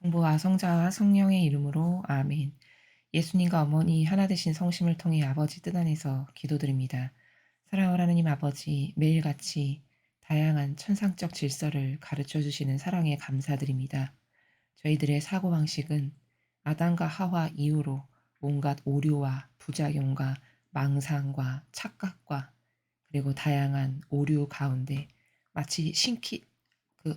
성부와 성자와 성령의 이름으로 아멘. 예수님과 어머니 하나 되신 성심을 통해 아버지 뜻 안에서 기도드립니다. 사랑하는 하나님 아버지, 매일같이 다양한 천상적 질서를 가르쳐 주시는 사랑에 감사드립니다. 저희들의 사고방식은 아담과 하와 이후로 온갖 오류와 부작용과 망상과 착각과 그리고 다양한 오류 가운데 마치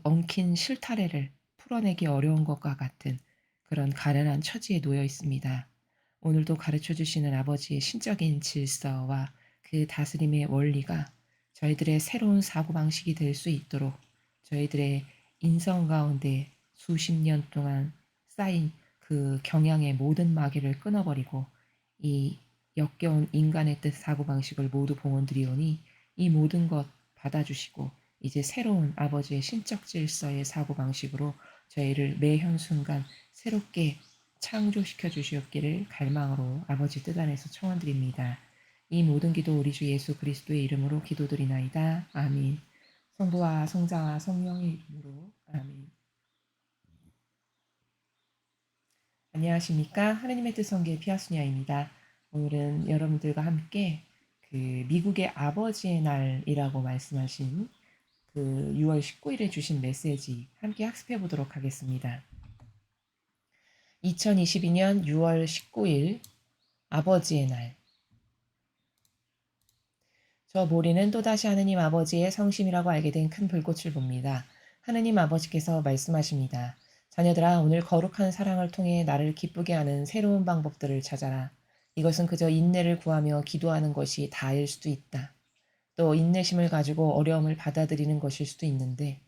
엉킨 실타래를 풀어내기 어려운 것과 같은 그런 가련한 처지에 놓여 있습니다. 오늘도 가르쳐 주시는 아버지의 신적인 질서와 그 다스림의 원리가 저희들의 새로운 사고방식이 될 수 있도록 저희들의 인성 가운데 수십 년 동안 쌓인 그 경향의 모든 마귀를 끊어버리고 이 역겨운 인간의 뜻 사고방식을 모두 봉헌드리오니 이 모든 것 받아주시고 이제 새로운 아버지의 신적 질서의 사고방식으로 저희를 매 현순간 새롭게 창조시켜 주시옵기를 갈망으로 아버지 뜻 안에서 청원드립니다. 이 모든 기도 우리 주 예수 그리스도의 이름으로 기도드리나이다. 아멘. 성부와 성자와 성령의 이름으로 아멘. 안녕하십니까. 하느님의 뜻 성교의 피아수냐입니다. 오늘은 여러분들과 함께 그 미국의 아버지의 날이라고 말씀하신 그 6월 19일에 주신 메시지 함께 학습해 보도록 하겠습니다. 2022년 6월 19일 아버지의 날. 저 모리는 또다시 하느님 아버지의 성심이라고 알게 된 큰 불꽃을 봅니다. 하느님 아버지께서 말씀하십니다. 자녀들아, 오늘 거룩한 사랑을 통해 나를 기쁘게 하는 새로운 방법들을 찾아라. 이것은 그저 인내를 구하며 기도하는 것이 다일 수도 있다. 또 인내심을 가지고 어려움을 받아들이는 것일 수도 있는데,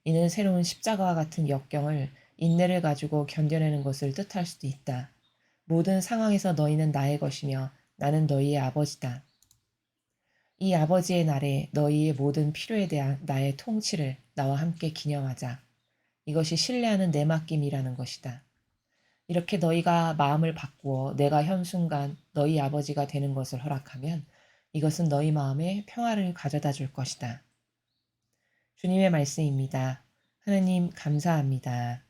이는 새로운 십자가와 같은 역경을 인내를 가지고 견뎌내는 것을 뜻할 수도 있다. 모든 상황에서 너희는 나의 것이며 나는 너희의 아버지다. 이 아버지의 날에 너희의 모든 필요에 대한 나의 통치를 나와 함께 기념하자. 이것이 신뢰하는 내 맡김이라는 것이다. 이렇게 너희가 마음을 바꾸어 내가 현순간 너희 아버지가 되는 것을 허락하면 이것은 너희 마음에 평화를 가져다 줄 것이다. 주님의 말씀입니다. 하나님 감사합니다.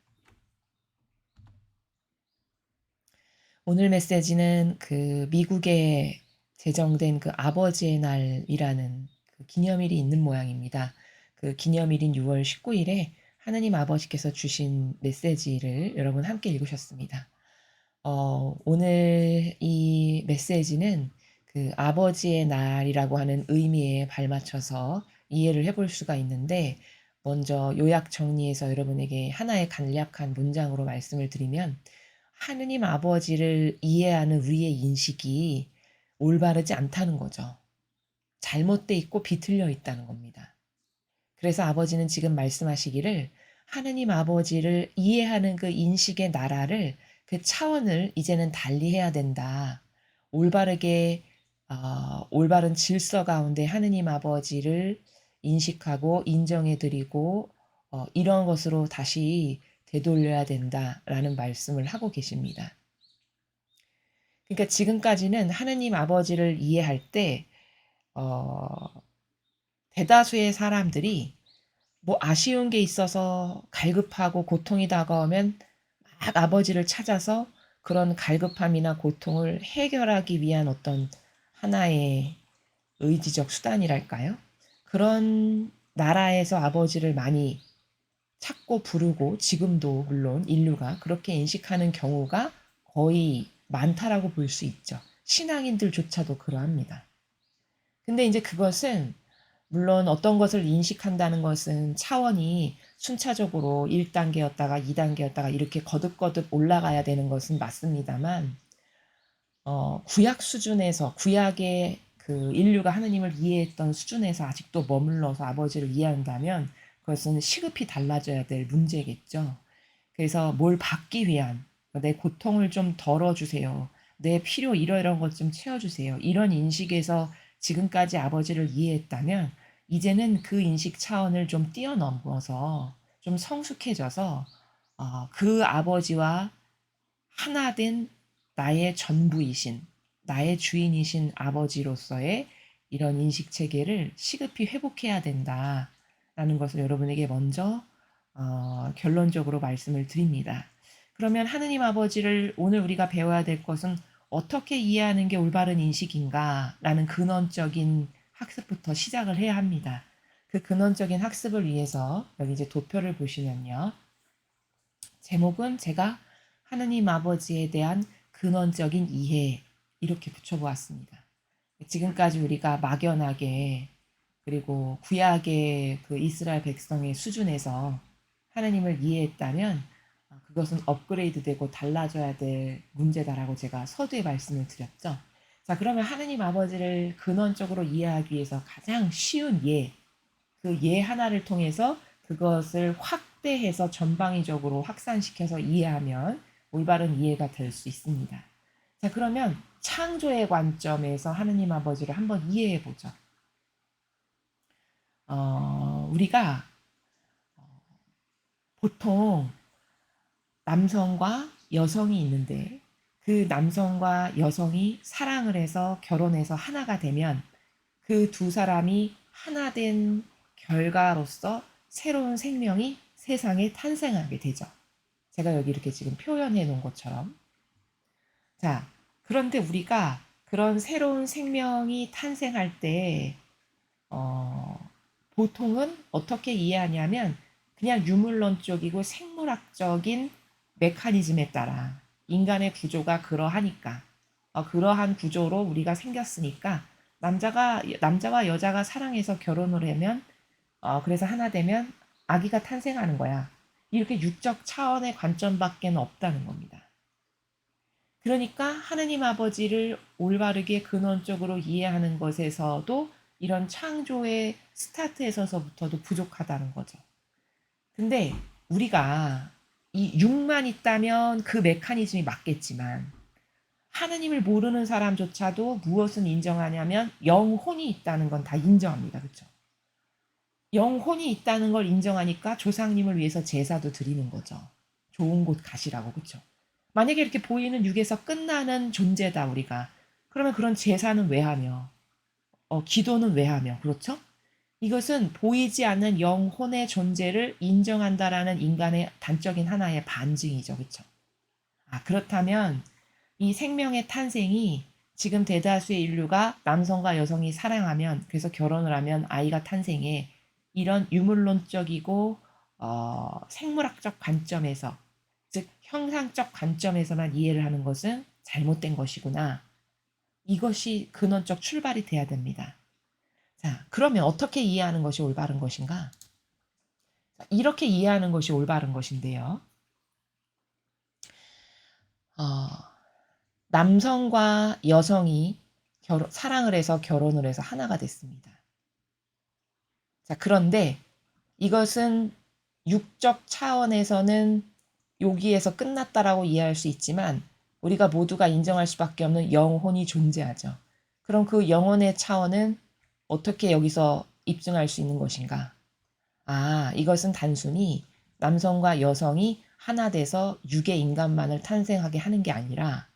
오늘 메시지는 그 미국에 제정된 그 아버지의 날이라는 그 기념일이 있는 모양입니다. 그 기념일인 6월 19일에 하느님 아버지께서 주신 메시지를 여러분 함께 읽으셨습니다. 오늘 이 메시지는 그 아버지의 날이라고 하는 의미에 발맞춰서 이해를 해볼 수가 있는데, 먼저 요약 정리해서 여러분에게 하나의 간략한 문장으로 말씀을 드리면, 하느님 아버지를 이해하는 우리의 인식이 올바르지 않다는 거죠. 잘못돼 있고 비틀려 있다는 겁니다. 그래서 아버지는 지금 말씀하시기를 하느님 아버지를 이해하는 그 인식의 나라를, 그 차원을 이제는 달리해야 된다. 올바르게 올바른 질서 가운데 하느님 아버지를 인식하고 인정해드리고 이런 것으로 다시 되돌려야 된다라는 말씀을 하고 계십니다. 그러니까 지금까지는 하느님 아버지를 이해할 때 어, 대다수의 사람들이 뭐 아쉬운 게 있어서 갈급하고 고통이 다가오면 막 아버지를 찾아서 그런 갈급함이나 고통을 해결하기 위한 어떤 하나의 의지적 수단이랄까요? 그런 나라에서 아버지를 많이 찾고 부르고 지금도 물론 인류가 그렇게 인식하는 경우가 거의 많다라고 볼 수 있죠. 신앙인들조차도 그러합니다. 근데 이제 그것은 물론 어떤 것을 인식한다는 것은 차원이 순차적으로 1단계였다가 2단계였다가 이렇게 거듭거듭 올라가야 되는 것은 맞습니다만, 구약 수준에서, 구약의 그 인류가 하느님을 이해했던 수준에서 아직도 머물러서 아버지를 이해한다면 그것은 시급히 달라져야 될 문제겠죠. 그래서 뭘 받기 위한, 내 고통을 좀 덜어주세요. 내 필요 이러이러한 것 좀 채워주세요. 이런 인식에서 지금까지 아버지를 이해했다면 이제는 그 인식 차원을 좀 뛰어넘어서 좀 성숙해져서 그 아버지와 하나 된 나의 전부이신, 나의 주인이신 아버지로서의 이런 인식 체계를 시급히 회복해야 된다라는 것을 여러분에게 먼저 결론적으로 말씀을 드립니다. 그러면 하느님 아버지를 오늘 우리가 배워야 될 것은 어떻게 이해하는 게 올바른 인식인가라는 근원적인 학습부터 시작을 해야 합니다. 그 근원적인 학습을 위해서 여기 이제 도표를 보시면요. 제목은 제가 하느님 아버지에 대한 근원적인 이해 이렇게 붙여보았습니다. 지금까지 우리가 막연하게 그리고 구약의 그 이스라엘 백성의 수준에서 하나님을 이해했다면 그것은 업그레이드되고 달라져야 될 문제다라고 제가 서두에 말씀을 드렸죠. 자, 그러면 하느님 아버지를 근원적으로 이해하기 위해서 가장 쉬운 예, 그 예 하나를 통해서 그것을 확대해서 전방위적으로 확산시켜서 이해하면 올바른 이해가 될 수 있습니다. 자, 그러면 창조의 관점에서 하느님 아버지를 한번 이해해 보죠. 우리가 보통 남성과 여성이 있는데 그 남성과 여성이 사랑을 해서 결혼해서 하나가 되면 그 두 사람이 하나 된 결과로서 새로운 생명이 세상에 탄생하게 되죠. 제가 여기 이렇게 지금 표현해 놓은 것처럼. 자, 그런데 우리가 그런 새로운 생명이 탄생할 때, 보통은 어떻게 이해하냐면 그냥 유물론적이고 생물학적인 메커니즘에 따라 인간의 구조가 그러하니까, 그러한 구조로 우리가 생겼으니까 남자와 여자가 사랑해서 결혼을 하면 그래서 하나 되면 아기가 탄생하는 거야. 이렇게 육적 차원의 관점밖에 없다는 겁니다. 그러니까 하느님 아버지를 올바르게 근원적으로 이해하는 것에서도 이런 창조의 스타트에서부터도 부족하다는 거죠. 근데 우리가 이 육만 있다면 그 메커니즘이 맞겠지만 하느님을 모르는 사람조차도 무엇은 인정하냐면 영혼이 있다는 건 다 인정합니다. 그렇죠? 영혼이 있다는 걸 인정하니까 조상님을 위해서 제사도 드리는 거죠. 좋은 곳 가시라고. 그렇죠? 만약에 이렇게 보이는 육에서 끝나는 존재다 우리가. 그러면 그런 제사는 왜 하며 기도는 왜 하며 그렇죠? 이것은 보이지 않는 영혼의 존재를 인정한다라는 인간의 단적인 하나의 반증이죠. 그렇죠? 그렇다면 이 생명의 탄생이 지금 대다수의 인류가 남성과 여성이 사랑하면 그래서 결혼을 하면 아이가 탄생해 이런 유물론적이고 생물학적 관점에서 즉 형상적 관점에서만 이해를 하는 것은 잘못된 것이구나. 이것이 근원적 출발이 돼야 됩니다. 자, 그러면 어떻게 이해하는 것이 올바른 것인가? 이렇게 이해하는 것이 올바른 것인데요. 어, 남성과 여성이 사랑을 해서 결혼을 해서 하나가 됐습니다. 자, 그런데 이것은 육적 차원에서는 여기에서 끝났다라고 이해할 수 있지만 우리가 모두가 인정할 수밖에 없는 영혼이 존재하죠. 그럼 그 영혼의 차원은 어떻게 여기서 입증할 수 있는 것인가? 이것은 단순히 남성과 여성이 하나 돼서 육의 인간만을 탄생하게 하는 게 아니라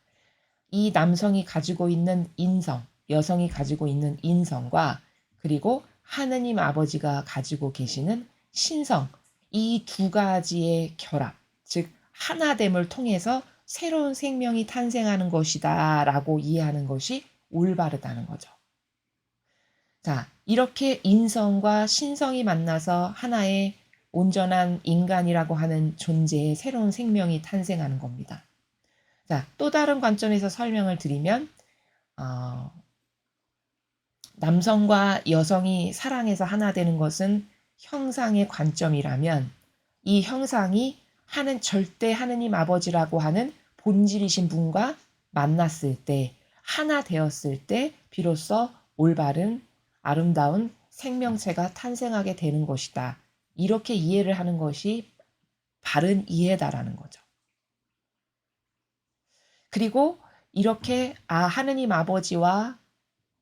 이 남성이 가지고 있는 인성, 여성이 가지고 있는 인성과 그리고 하느님 아버지가 가지고 계시는 신성, 이 두 가지의 결합, 즉 하나됨을 통해서 새로운 생명이 탄생하는 것이다 라고 이해하는 것이 올바르다는 거죠. 자, 이렇게 인성과 신성이 만나서 하나의 온전한 인간이라고 하는 존재의 새로운 생명이 탄생하는 겁니다. 자, 또 다른 관점에서 설명을 드리면 남성과 여성이 사랑해서 하나 되는 것은 형상의 관점이라면 이 형상이 절대 하느님 아버지라고 하는 본질이신 분과 만났을 때 하나 되었을 때 비로소 올바른 아름다운 생명체가 탄생하게 되는 것이다. 이렇게 이해를 하는 것이 바른 이해다라는 거죠. 그리고 이렇게 하느님 아버지와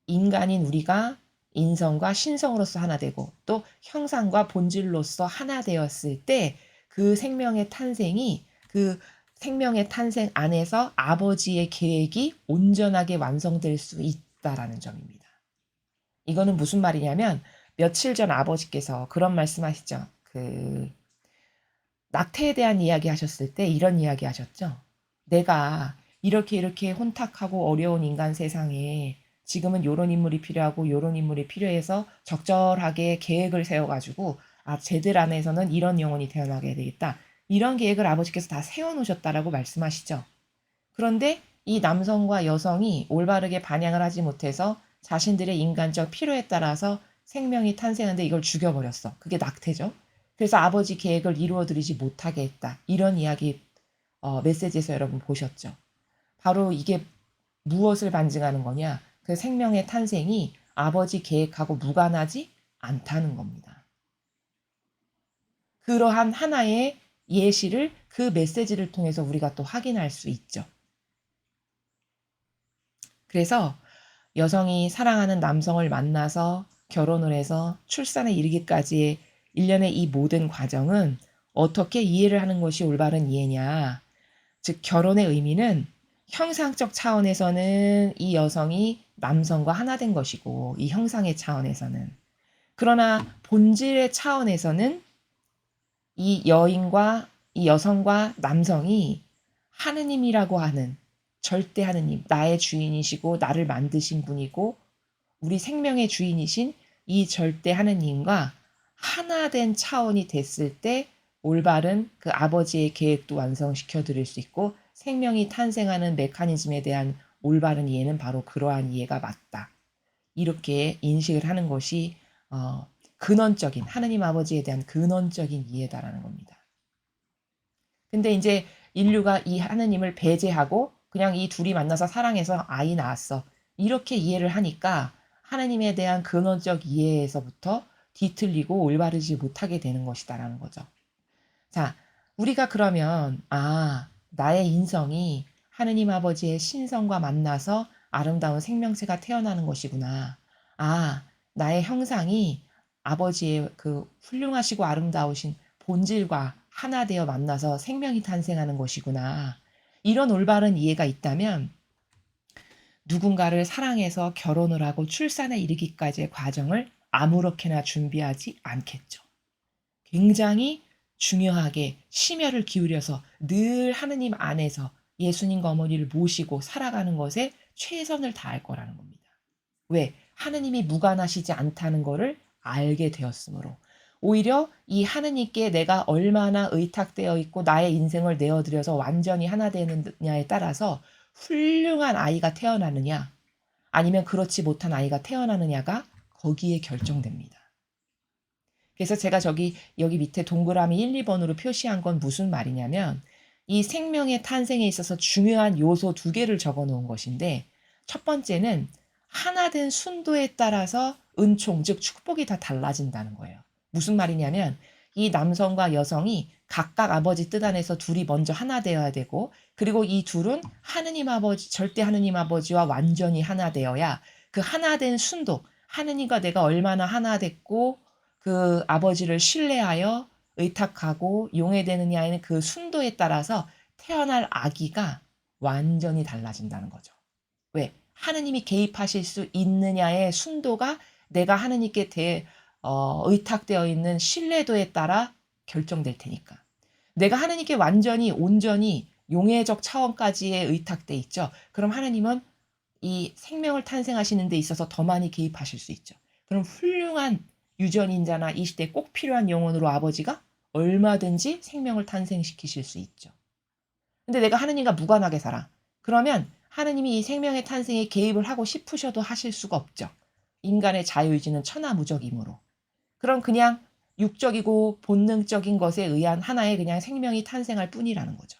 인간인 우리가 인성과 신성으로서 하나 되고 또 형상과 본질로서 하나 되었을 때 그 생명의 탄생이 그 생명의 탄생 안에서 아버지의 계획이 온전하게 완성될 수 있다라는 점입니다. 이거는 무슨 말이냐면 며칠 전 아버지께서 그런 말씀하시죠. 낙태에 대한 이야기 하셨을 때 이런 이야기 하셨죠. 내가 이렇게 혼탁하고 어려운 인간 세상에 지금은 요런 인물이 필요하고 요런 인물이 필요해서 적절하게 계획을 세워 가지고 '아 쟤들 안에서는 이런 영혼이 태어나게 되겠다.' 이런 계획을 아버지께서 다 세워 놓으셨다라고 말씀하시죠. 그런데 이 남성과 여성이 올바르게 반영을 하지 못해서 자신들의 인간적 필요에 따라서 생명이 탄생하는데 이걸 죽여버렸어. 그게 낙태죠. 그래서 아버지 계획을 이루어 드리지 못하게 했다. 이런 이야기 메시지에서 여러분 보셨죠. 바로 이게 무엇을 반증하는 거냐. 그 생명의 탄생이 아버지 계획하고 무관하지 않다는 겁니다. 그러한 하나의 예시를 그 메시지를 통해서 우리가 또 확인할 수 있죠. 그래서 여성이 사랑하는 남성을 만나서 결혼을 해서 출산에 이르기까지의 일련의 이 모든 과정은 어떻게 이해를 하는 것이 올바른 이해냐. 즉 결혼의 의미는 형상적 차원에서는 이 여성이 남성과 하나 된 것이고 이 형상의 차원에서는 그러나 본질의 차원에서는 이 여인과 이 여성과 남성이 하느님이라고 하는 절대 하느님, 나의 주인이시고 나를 만드신 분이고 우리 생명의 주인이신 이 절대 하느님과 하나 된 차원이 됐을 때 올바른 그 아버지의 계획도 완성시켜 드릴 수 있고 생명이 탄생하는 메커니즘에 대한 올바른 이해는 바로 그러한 이해가 맞다. 이렇게 인식을 하는 것이 근원적인 하느님 아버지에 대한 근원적인 이해다라는 겁니다. 근데 이제 인류가 이 하느님을 배제하고 그냥 이 둘이 만나서 사랑해서 아이 낳았어. 이렇게 이해를 하니까 하느님에 대한 근원적 이해에서부터 뒤틀리고 올바르지 못하게 되는 것이다라는 거죠. 자, 우리가 그러면 나의 인성이 하느님 아버지의 신성과 만나서 아름다운 생명체가 태어나는 것이구나. 나의 형상이 아버지의 그 훌륭하시고 아름다우신 본질과 하나 되어 만나서 생명이 탄생하는 것이구나. 이런 올바른 이해가 있다면 누군가를 사랑해서 결혼을 하고 출산에 이르기까지의 과정을 아무렇게나 준비하지 않겠죠. 굉장히 중요하게 심혈을 기울여서 늘 하느님 안에서 예수님과 어머니를 모시고 살아가는 것에 최선을 다할 거라는 겁니다. 왜? 하느님이 무관하시지 않다는 것을 알게 되었으므로. 오히려 이 하느님께 내가 얼마나 의탁되어 있고 나의 인생을 내어드려서 완전히 하나 되느냐에 따라서 훌륭한 아이가 태어나느냐 아니면 그렇지 못한 아이가 태어나느냐가 거기에 결정됩니다. 그래서 제가 여기 밑에 동그라미 1, 2번으로 표시한 건 무슨 말이냐면 이 생명의 탄생에 있어서 중요한 요소 2개를 적어 놓은 것인데 첫 번째는 하나 된 순도에 따라서 은총, 즉 축복이 다 달라진다는 거예요. 무슨 말이냐면 이 남성과 여성이 각각 아버지 뜻 안에서 둘이 먼저 하나 되어야 되고 그리고 이 둘은 하느님 아버지, 절대 하느님 아버지와 완전히 하나 되어야 그 하나 된 순도, 하느님과 내가 얼마나 하나 됐고 그 아버지를 신뢰하여 의탁하고 용해되느냐에는 그 순도에 따라서 태어날 아기가 완전히 달라진다는 거죠. 왜? 하느님이 개입하실 수 있느냐의 순도가 내가 하느님께 의탁되어 있는 신뢰도에 따라 결정될 테니까. 내가 하느님께 완전히 온전히 용해적 차원까지의 의탁돼 있죠. 그럼 하느님은 이 생명을 탄생하시는 데 있어서 더 많이 개입하실 수 있죠. 그럼 훌륭한 유전인자나 이 시대에 꼭 필요한 영혼으로 아버지가 얼마든지 생명을 탄생시키실 수 있죠. 근데 내가 하느님과 무관하게 살아. 그러면 하느님이 이 생명의 탄생에 개입을 하고 싶으셔도 하실 수가 없죠. 인간의 자유의지는 천하무적이므로. 그럼 그냥 육적이고 본능적인 것에 의한 하나의 그냥 생명이 탄생할 뿐이라는 거죠.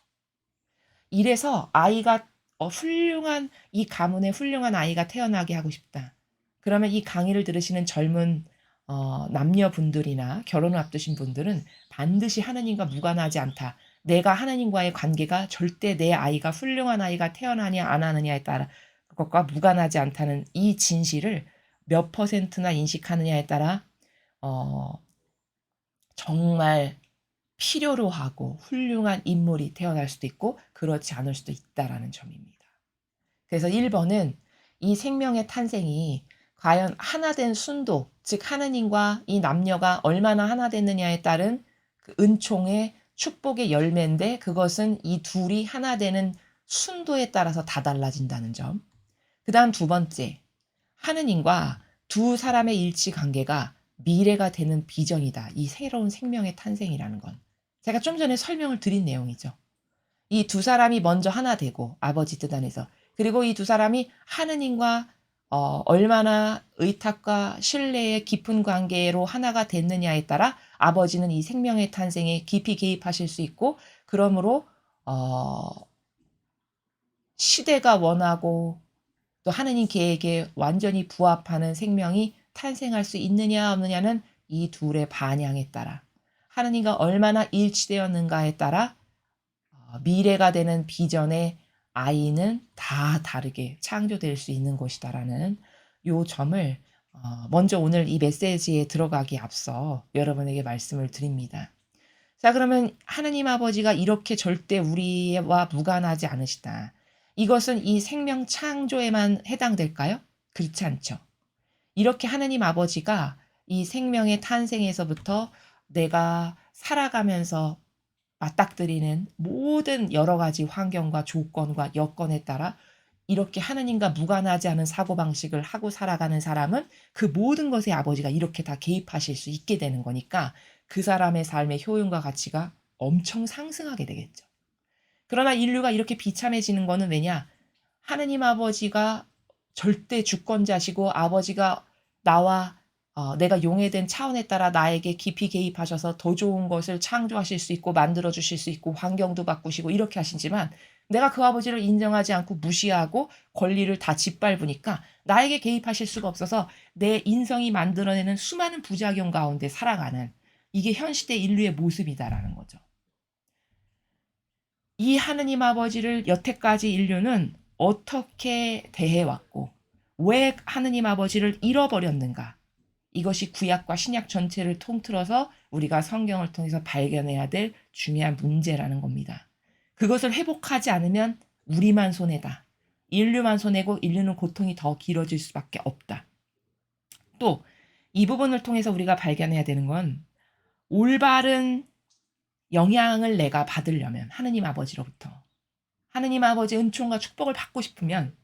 이래서 아이가 훌륭한 이 가문에 훌륭한 아이가 태어나게 하고 싶다. 그러면 이 강의를 들으시는 젊은 남녀분들이나 결혼을 앞두신 분들은 반드시 하느님과 무관하지 않다. 내가 하느님과의 관계가 절대 내 아이가 훌륭한 아이가 태어나냐 안 하느냐에 따라 그것과 무관하지 않다는 이 진실을 몇 퍼센트나 인식하느냐에 따라 어, 정말 필요로 하고 훌륭한 인물이 태어날 수도 있고 그렇지 않을 수도 있다라는 점입니다. 그래서 1번은 이 생명의 탄생이 과연 하나 된 순도, 즉 하느님과 이 남녀가 얼마나 하나 됐느냐에 따른 그 은총의 축복의 열매인데 그것은 이 둘이 하나 되는 순도에 따라서 다 달라진다는 점. 그 다음 두 번째, 하느님과 두 사람의 일치 관계가 미래가 되는 비전이다. 이 새로운 생명의 탄생이라는 건. 제가 좀 전에 설명을 드린 내용이죠. 이 두 사람이 먼저 하나 되고 아버지 뜻 안에서 그리고 이 두 사람이 하느님과 얼마나 의탁과 신뢰의 깊은 관계로 하나가 됐느냐에 따라 아버지는 이 생명의 탄생에 깊이 개입하실 수 있고 그러므로 시대가 원하고 또 하느님 계획에 완전히 부합하는 생명이 탄생할 수 있느냐 없느냐는 이 둘의 반향에 따라 하느님과 얼마나 일치되었는가에 따라 미래가 되는 비전의 아이는 다 다르게 창조될 수 있는 것이다라는 요 점을 먼저 오늘 이 메시지에 들어가기 앞서 여러분에게 말씀을 드립니다. 자, 그러면 하느님 아버지가 이렇게 절대 우리와 무관하지 않으시다. 이것은 이 생명 창조에만 해당될까요? 그렇지 않죠. 이렇게 하느님 아버지가 이 생명의 탄생에서부터 내가 살아가면서 맞닥뜨리는 모든 여러 가지 환경과 조건과 여건에 따라 이렇게 하느님과 무관하지 않은 사고방식을 하고 살아가는 사람은 그 모든 것에 아버지가 이렇게 다 개입하실 수 있게 되는 거니까 그 사람의 삶의 효용과 가치가 엄청 상승하게 되겠죠. 그러나 인류가 이렇게 비참해지는 거는 왜냐? 하느님 아버지가 절대 주권자시고 아버지가 나와 내가 용해된 차원에 따라 나에게 깊이 개입하셔서 더 좋은 것을 창조하실 수 있고 만들어 주실 수 있고 환경도 바꾸시고 이렇게 하시지만 내가 그 아버지를 인정하지 않고 무시하고 권리를 다 짓밟으니까 나에게 개입하실 수가 없어서 내 인성이 만들어내는 수많은 부작용 가운데 살아가는 이게 현 시대 인류의 모습이다라는 거죠. 이 하느님 아버지를 여태까지 인류는 어떻게 대해왔고 왜 하느님 아버지를 잃어버렸는가? 이것이 구약과 신약 전체를 통틀어서 우리가 성경을 통해서 발견해야 될 중요한 문제라는 겁니다. 그것을 회복하지 않으면 우리만 손해다. 인류만 손해고 인류는 고통이 더 길어질 수밖에 없다. 또 이 부분을 통해서 우리가 발견해야 되는 건 올바른 영향을 내가 받으려면 하느님 아버지로부터 하느님 아버지의 은총과 축복을 받고 싶으면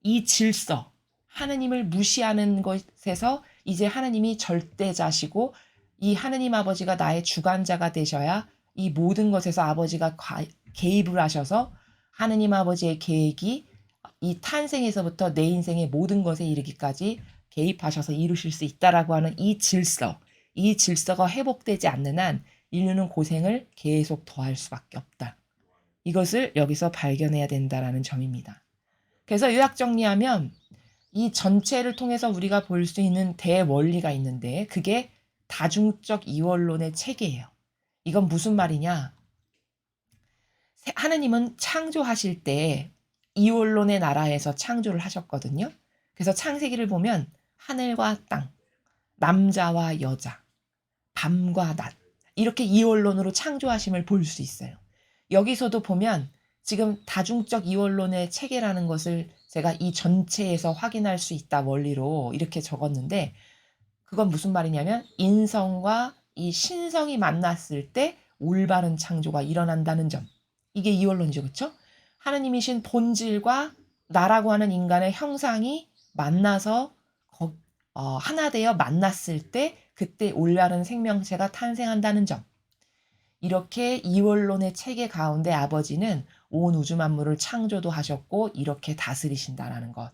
이 질서, 하느님을 무시하는 것에서 이제 하느님이 절대자시고 이 하느님 아버지가 나의 주관자가 되셔야 이 모든 것에서 아버지가 개입을 하셔서 하느님 아버지의 계획이 이 탄생에서부터 내 인생의 모든 것에 이르기까지 개입하셔서 이루실 수 있다라고 하는 이 질서가 회복되지 않는 한 인류는 고생을 계속 더할 수밖에 없다. 이것을 여기서 발견해야 된다라는 점입니다. 그래서 요약 정리하면 이 전체를 통해서 우리가 볼 수 있는 대원리가 있는데 그게 다중적 이원론의 체계예요. 이건 무슨 말이냐? 하느님은 창조하실 때 이원론의 나라에서 창조를 하셨거든요. 그래서 창세기를 보면 하늘과 땅, 남자와 여자, 밤과 낮 이렇게 이원론으로 창조하심을 볼 수 있어요. 여기서도 보면 지금 다중적 이원론의 체계라는 것을 제가 이 전체에서 확인할 수 있다 원리로 이렇게 적었는데 그건 무슨 말이냐면 인성과 이 신성이 만났을 때 올바른 창조가 일어난다는 점. 이게 이원론이죠. 그렇죠? 하느님이신 본질과 나라고 하는 인간의 형상이 만나서 하나 되어 만났을 때 그때 올바른 생명체가 탄생한다는 점. 이렇게 이원론의 체계 가운데 아버지는 온 우주 만물을 창조도 하셨고 이렇게 다스리신다라는 것.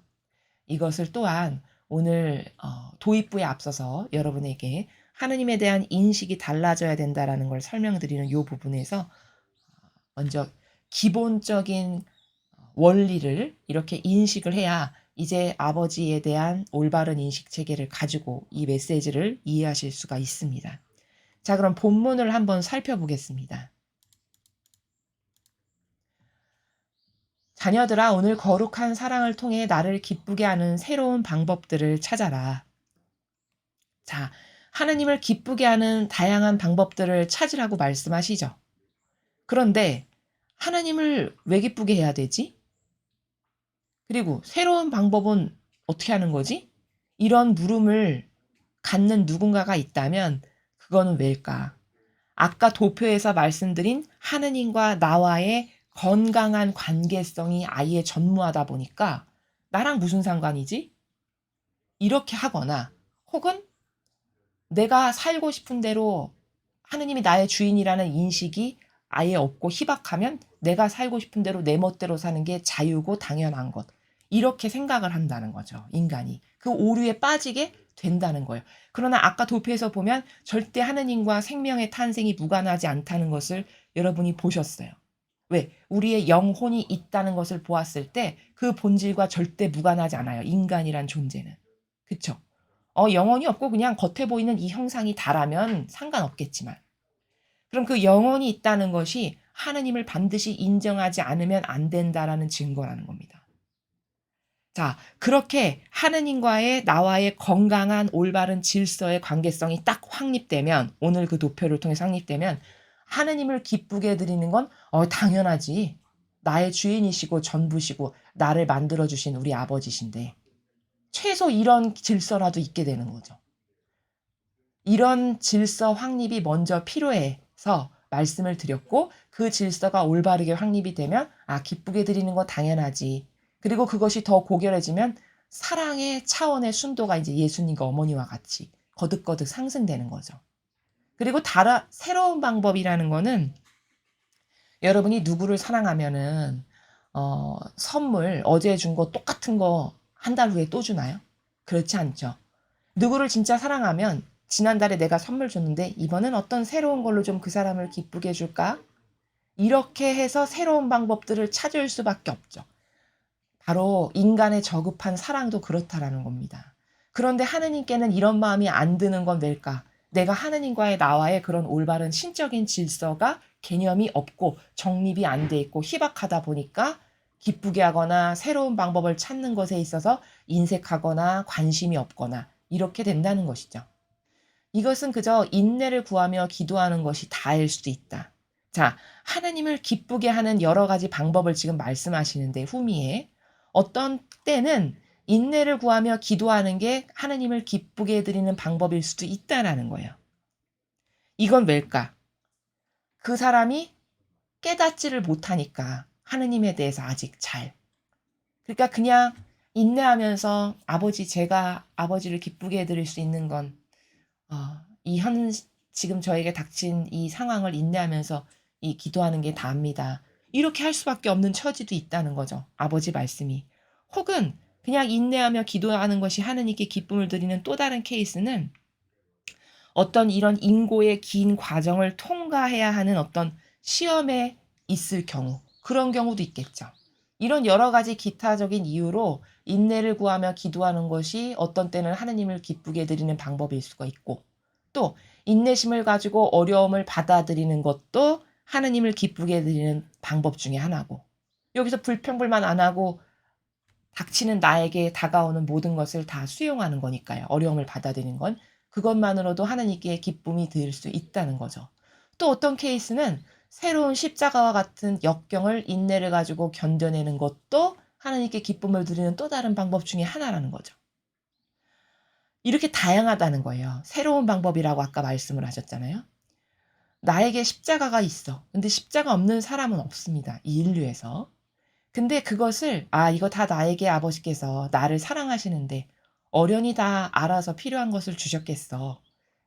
이것을 또한 오늘 도입부에 앞서서 여러분에게 하느님에 대한 인식이 달라져야 된다라는 걸 설명드리는 이 부분에서 먼저 기본적인 원리를 이렇게 인식을 해야 이제 아버지에 대한 올바른 인식 체계를 가지고 이 메시지를 이해하실 수가 있습니다. 자, 그럼 본문을 한번 살펴보겠습니다. 자녀들아, 오늘 거룩한 사랑을 통해 나를 기쁘게 하는 새로운 방법들을 찾아라. 자, 하느님을 기쁘게 하는 다양한 방법들을 찾으라고 말씀하시죠. 그런데 하나님을 왜 기쁘게 해야 되지? 그리고 새로운 방법은 어떻게 하는 거지? 이런 물음을 갖는 누군가가 있다면 그거는 왜일까? 아까 도표에서 말씀드린 하느님과 나와의 건강한 관계성이 아예 전무하다 보니까 나랑 무슨 상관이지? 이렇게 하거나 혹은 내가 살고 싶은 대로 하느님이 나의 주인이라는 인식이 아예 없고 희박하면 내가 살고 싶은 대로 내 멋대로 사는 게 자유고 당연한 것. 이렇게 생각을 한다는 거죠. 인간이. 그 오류에 빠지게 된다는 거예요. 그러나 아까 도표에서 보면 절대 하느님과 생명의 탄생이 무관하지 않다는 것을 여러분이 보셨어요. 왜? 우리의 영혼이 있다는 것을 보았을 때 그 본질과 절대 무관하지 않아요. 인간이란 존재는. 그쵸? 영혼이 없고 그냥 겉에 보이는 이 형상이 다라면 상관없겠지만 그럼 그 영혼이 있다는 것이 하느님을 반드시 인정하지 않으면 안 된다라는 증거라는 겁니다. 자, 그렇게 하느님과의 나와의 건강한 올바른 질서의 관계성이 딱 확립되면 오늘 그 도표를 통해서 확립되면 하느님을 기쁘게 드리는 건 당연하지. 나의 주인이시고 전부시고 나를 만들어 주신 우리 아버지신데 최소 이런 질서라도 있게 되는 거죠. 이런 질서 확립이 먼저 필요해서 말씀을 드렸고 그 질서가 올바르게 확립이 되면 기쁘게 드리는 거 당연하지. 그리고 그것이 더 고결해지면 사랑의 차원의 순도가 이제 예수님과 어머니와 같이 거듭거듭 상승되는 거죠. 그리고 새로운 방법이라는 거는 여러분이 누구를 사랑하면은 선물 어제 준 거 똑같은 거 한 달 후에 또 주나요? 그렇지 않죠. 누구를 진짜 사랑하면 지난달에 내가 선물 줬는데 이번엔 어떤 새로운 걸로 좀 그 사람을 기쁘게 해줄까? 이렇게 해서 새로운 방법들을 찾을 수밖에 없죠. 바로 인간의 저급한 사랑도 그렇다라는 겁니다. 그런데 하느님께는 이런 마음이 안 드는 건 왜일까? 내가 하느님과의 나와의 그런 올바른 신적인 질서가 개념이 없고 정립이 안 돼 있고 희박하다 보니까 기쁘게 하거나 새로운 방법을 찾는 것에 있어서 인색하거나 관심이 없거나 이렇게 된다는 것이죠. 이것은 그저 인내를 구하며 기도하는 것이 다일 수도 있다. 자, 하나님을 기쁘게 하는 여러 가지 방법을 지금 말씀하시는데 후미에 어떤 때는 인내를 구하며 기도하는 게 하나님을 기쁘게 해드리는 방법일 수도 있다라는 거예요. 이건 왜일까? 그 사람이 깨닫지를 못하니까 하느님에 대해서 아직 잘. 그러니까 그냥 인내하면서 제가 아버지를 기쁘게 해드릴 수 있는 건 지금 저에게 닥친 이 상황을 인내하면서 이 기도하는 게 다입니다. 이렇게 할 수밖에 없는 처지도 있다는 거죠. 아버지 말씀이. 혹은 그냥 인내하며 기도하는 것이 하느님께 기쁨을 드리는 또 다른 케이스는 어떤 이런 인고의 긴 과정을 통과해야 하는 어떤 시험에 있을 경우, 그런 경우도 있겠죠. 이런 여러 가지 기타적인 이유로 인내를 구하며 기도하는 것이 어떤 때는 하느님을 기쁘게 드리는 방법일 수가 있고 또 인내심을 가지고 어려움을 받아들이는 것도 하느님을 기쁘게 드리는 방법 중에 하나고 여기서 불평불만 안 하고 닥치는 나에게 다가오는 모든 것을 다 수용하는 거니까요. 어려움을 받아들이는 건 그것만으로도 하나님께 기쁨이 들 수 있다는 거죠. 또 어떤 케이스는 새로운 십자가와 같은 역경을 인내를 가지고 견뎌내는 것도 하나님께 기쁨을 드리는 또 다른 방법 중에 하나라는 거죠. 이렇게 다양하다는 거예요. 새로운 방법이라고 아까 말씀을 하셨잖아요. 나에게 십자가가 있어. 근데 십자가 없는 사람은 없습니다. 이 인류에서. 근데 그것을 이거 다 나에게 아버지께서 나를 사랑하시는데 어련히 다 알아서 필요한 것을 주셨겠어.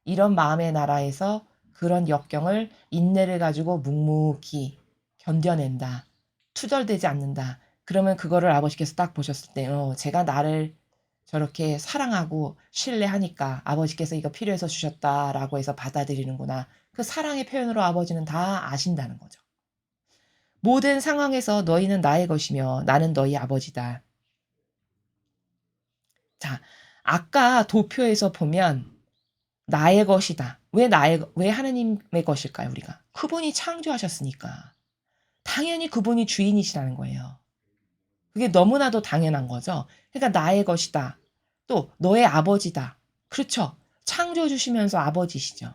이런 마음의 나라에서 그런 역경을 인내를 가지고 묵묵히 견뎌낸다. 투덜대지 않는다. 그러면 그거를 아버지께서 딱 보셨을 때 제가 나를 저렇게 사랑하고 신뢰하니까 아버지께서 이거 필요해서 주셨다라고 해서 받아들이는구나. 그 사랑의 표현으로 아버지는 다 아신다는 거죠. 모든 상황에서 너희는 나의 것이며 나는 너희 아버지다. 자, 아까 도표에서 보면 나의 것이다. 왜 하느님의 것일까요, 우리가? 그분이 창조하셨으니까. 당연히 그분이 주인이시라는 거예요. 그게 너무나도 당연한 거죠. 그러니까 나의 것이다. 또 너의 아버지다. 그렇죠. 창조해 주시면서 아버지시죠.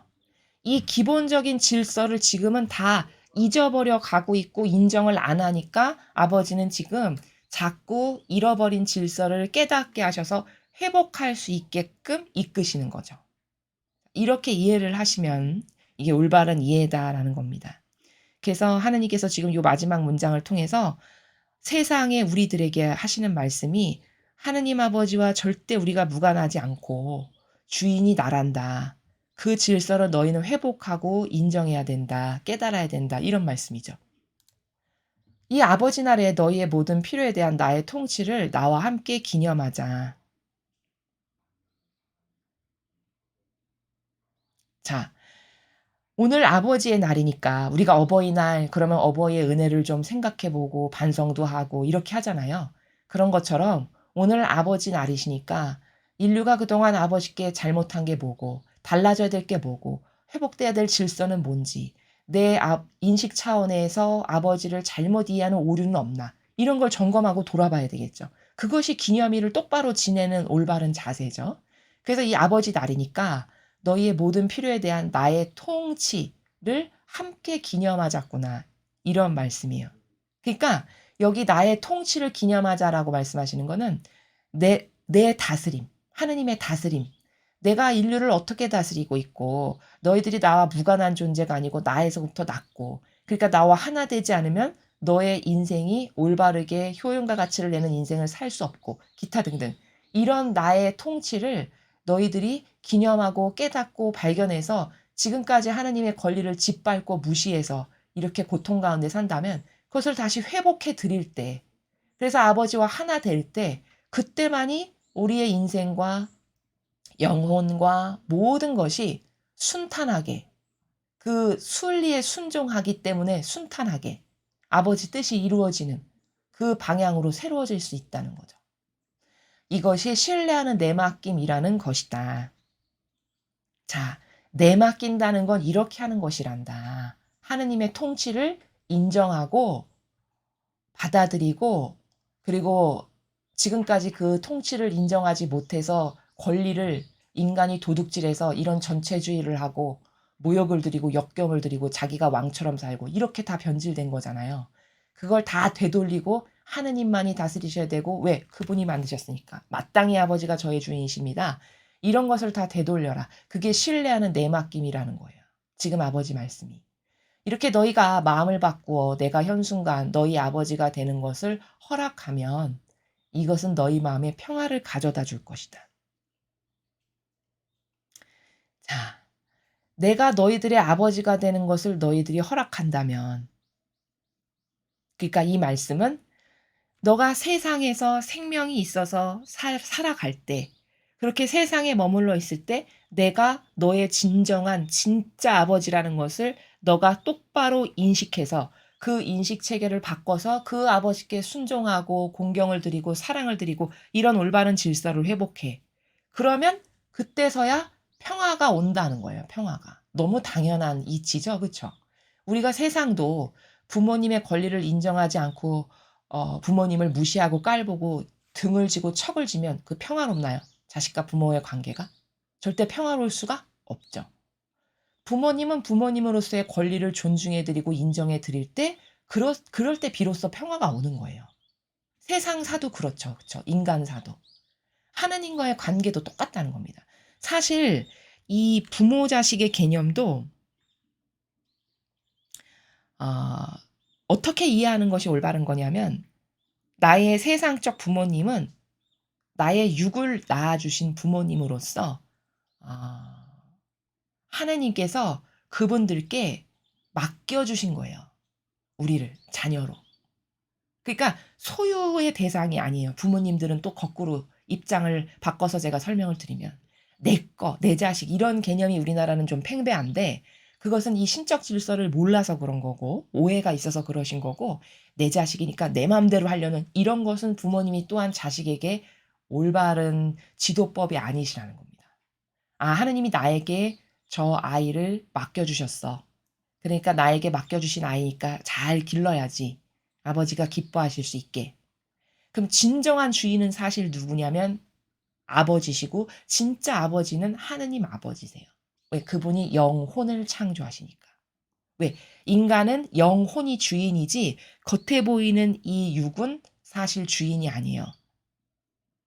이 기본적인 질서를 지금은 다 잊어버려 가고 있고 인정을 안 하니까 아버지는 지금 자꾸 잃어버린 질서를 깨닫게 하셔서 회복할 수 있게끔 이끄시는 거죠. 이렇게 이해를 하시면 이게 올바른 이해다라는 겁니다. 그래서 하느님께서 지금 요 마지막 문장을 통해서 세상에 우리들에게 하시는 말씀이 하느님 아버지와 절대 우리가 무관하지 않고 주인이 나란다. 그 질서를 너희는 회복하고 인정해야 된다. 깨달아야 된다. 이런 말씀이죠. 이 아버지 나라에 너희의 모든 필요에 대한 나의 통치를 나와 함께 기념하자. 자, 오늘 아버지의 날이니까 우리가 어버이날 그러면 어버이의 은혜를 좀 생각해 보고 반성도 하고 이렇게 하잖아요. 그런 것처럼 오늘 아버지 날이시니까 인류가 그동안 아버지께 잘못한 게 뭐고 달라져야 될 게 뭐고 회복돼야 될 질서는 뭔지 내 인식 차원에서 아버지를 잘못 이해하는 오류는 없나 이런 걸 점검하고 돌아봐야 되겠죠. 그것이 기념일을 똑바로 지내는 올바른 자세죠. 그래서 이 아버지 날이니까 너희의 모든 필요에 대한 나의 통치를 함께 기념하자꾸나. 이런 말씀이에요. 그러니까 여기 나의 통치를 기념하자라고 말씀하시는 거는 내 다스림, 하느님의 다스림. 내가 인류를 어떻게 다스리고 있고 너희들이 나와 무관한 존재가 아니고 나에서부터 났고 그러니까 나와 하나 되지 않으면 너의 인생이 올바르게 효용과 가치를 내는 인생을 살 수 없고 기타 등등. 이런 나의 통치를 너희들이 기념하고 깨닫고 발견해서 지금까지 하나님의 권리를 짓밟고 무시해서 이렇게 고통 가운데 산다면 그것을 다시 회복해 드릴 때 그래서 아버지와 하나 될 때 그때만이 우리의 인생과 영혼과 모든 것이 순탄하게 그 순리에 순종하기 때문에 순탄하게 아버지 뜻이 이루어지는 그 방향으로 새로워질 수 있다는 거죠. 이것이 신뢰하는 내맡김이라는 것이다. 자, 내맡긴다는 건 이렇게 하는 것이란다. 하느님의 통치를 인정하고 받아들이고 그리고 지금까지 그 통치를 인정하지 못해서 권리를 인간이 도둑질해서 이런 전체주의를 하고 모욕을 드리고 역경을 드리고 자기가 왕처럼 살고 이렇게 다 변질된 거잖아요. 그걸 다 되돌리고 하느님만이 다스리셔야 되고 왜? 그분이 만드셨으니까. 마땅히 아버지가 저의 주인이십니다. 이런 것을 다 되돌려라. 그게 신뢰하는 내맡김이라는 거예요. 지금 아버지 말씀이. 이렇게 너희가 마음을 바꾸어 내가 현순간 너희 아버지가 되는 것을 허락하면 이것은 너희 마음에 평화를 가져다 줄 것이다. 자, 내가 너희들의 아버지가 되는 것을 너희들이 허락한다면 그러니까 이 말씀은 너가 세상에서 생명이 있어서 살아갈 때 그렇게 세상에 머물러 있을 때 내가 너의 진정한 진짜 아버지라는 것을 너가 똑바로 인식해서 그 인식 체계를 바꿔서 그 아버지께 순종하고 공경을 드리고 사랑을 드리고 이런 올바른 질서를 회복해. 그러면 그때서야 평화가 온다는 거예요. 평화가. 너무 당연한 이치죠. 그렇죠? 우리가 세상도 부모님의 권리를 인정하지 않고 부모님을 무시하고 깔보고 등을 지고 척을 지면 그 평화롭나요? 자식과 부모의 관계가? 절대 평화로울 수가 없죠. 부모님은 부모님으로서의 권리를 존중해 드리고 인정해 드릴 때 그럴 때 비로소 평화가 오는 거예요. 세상사도 그렇죠. 그렇죠. 인간사도. 하느님과의 관계도 똑같다는 겁니다. 사실 이 부모 자식의 개념도 어, 어떻게 이해하는 것이 올바른 거냐면 나의 세상적 부모님은 나의 육을 낳아주신 부모님으로서 어, 하느님께서 그분들께 맡겨주신 거예요. 우리를 자녀로. 그러니까 소유의 대상이 아니에요. 부모님들은 또 거꾸로 입장을 바꿔서 제가 설명을 드리면 내 거, 내 자식 이런 개념이 우리나라는 좀 팽배한데 그것은 이 신적 질서를 몰라서 그런 거고 오해가 있어서 그러신 거고 내 자식이니까 내 마음대로 하려는 이런 것은 부모님이 또한 자식에게 올바른 지도법이 아니시라는 겁니다. 아, 하느님이 나에게 저 아이를 맡겨주셨어. 그러니까 나에게 맡겨주신 아이니까 잘 길러야지. 아버지가 기뻐하실 수 있게. 그럼 진정한 주인은 사실 누구냐면 아버지시고 진짜 아버지는 하느님 아버지세요. 왜? 그분이 영혼을 창조하시니까. 왜? 인간은 영혼이 주인이지 겉에 보이는 이 육은 사실 주인이 아니에요.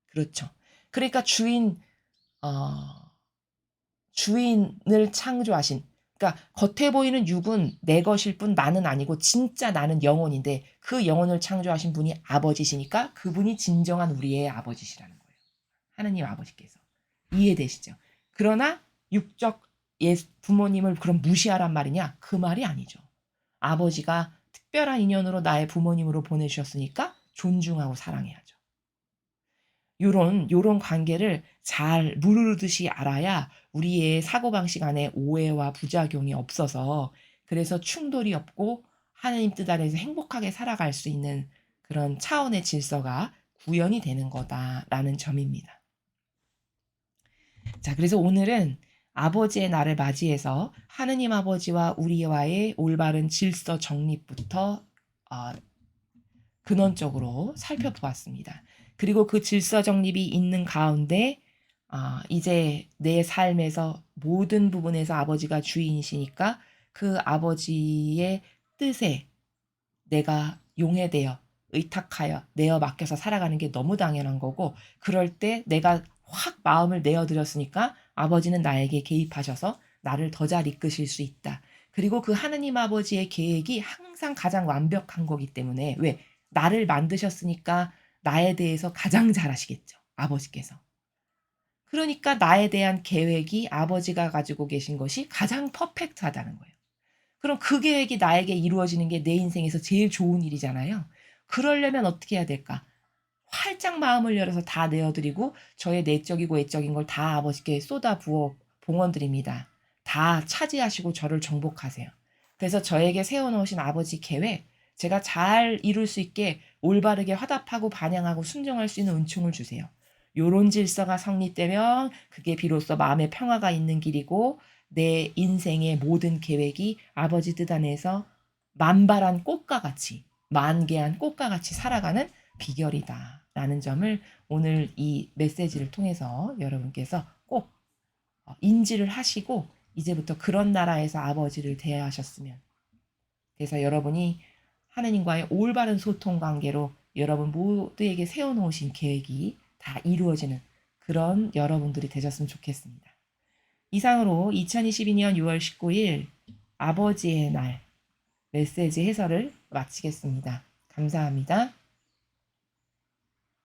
그렇죠. 그러니까 어, 주인을 창조하신 그러니까 겉에 보이는 육은 내 것일 뿐 나는 아니고 진짜 나는 영혼인데 그 영혼을 창조하신 분이 아버지시니까 그분이 진정한 우리의 아버지시라는 거예요. 하느님 아버지께서. 이해되시죠? 그러나 육적 부모님을 그럼 무시하란 말이냐? 그 말이 아니죠. 아버지가 특별한 인연으로 나의 부모님으로 보내주셨으니까 존중하고 사랑해야죠. 요런 관계를 잘 무르르듯이 알아야 우리의 사고방식 안에 오해와 부작용이 없어서 그래서 충돌이 없고 하나님 뜻 아래에서 행복하게 살아갈 수 있는 그런 차원의 질서가 구현이 되는 거다라는 점입니다. 자, 그래서 오늘은 아버지의 날을 맞이해서 하느님 아버지와 우리와의 올바른 질서 정립부터 근원적으로 살펴보았습니다. 그리고 그 질서 정립이 있는 가운데 이제 내 삶에서 모든 부분에서 아버지가 주인이시니까 그 아버지의 뜻에 내가 용해되어 의탁하여 내어 맡겨서 살아가는 게 너무 당연한 거고 그럴 때 내가 확 마음을 내어드렸으니까 아버지는 나에게 개입하셔서 나를 더 잘 이끄실 수 있다. 그리고 그 하느님 아버지의 계획이 항상 가장 완벽한 거기 때문에 왜? 나를 만드셨으니까 나에 대해서 가장 잘 아시겠죠. 아버지께서. 그러니까 나에 대한 계획이 아버지가 가지고 계신 것이 가장 퍼펙트하다는 거예요. 그럼 그 계획이 나에게 이루어지는 게 내 인생에서 제일 좋은 일이잖아요. 그러려면 어떻게 해야 될까? 활짝 마음을 열어서 다 내어드리고 저의 내적이고 외적인 걸 다 아버지께 쏟아 부어 봉헌드립니다. 다 차지하시고 저를 정복하세요. 그래서 저에게 세워놓으신 아버지 계획, 제가 잘 이룰 수 있게 올바르게 화답하고 반영하고 순종할 수 있는 은총을 주세요. 요런 질서가 성립되면 그게 비로소 마음의 평화가 있는 길이고 내 인생의 모든 계획이 아버지 뜻 안에서 만발한 꽃과 같이 만개한 꽃과 같이 살아가는 비결이다 라는 점을 오늘 이 메시지를 통해서 여러분께서 꼭 인지를 하시고 이제부터 그런 나라에서 아버지를 대하셨으면 그래서 여러분이 하느님과의 올바른 소통 관계로 여러분 모두에게 세워놓으신 계획이 다 이루어지는 그런 여러분들이 되셨으면 좋겠습니다. 이상으로 2022년 6월 19일 아버지의 날 메시지 해설을 마치겠습니다. 감사합니다.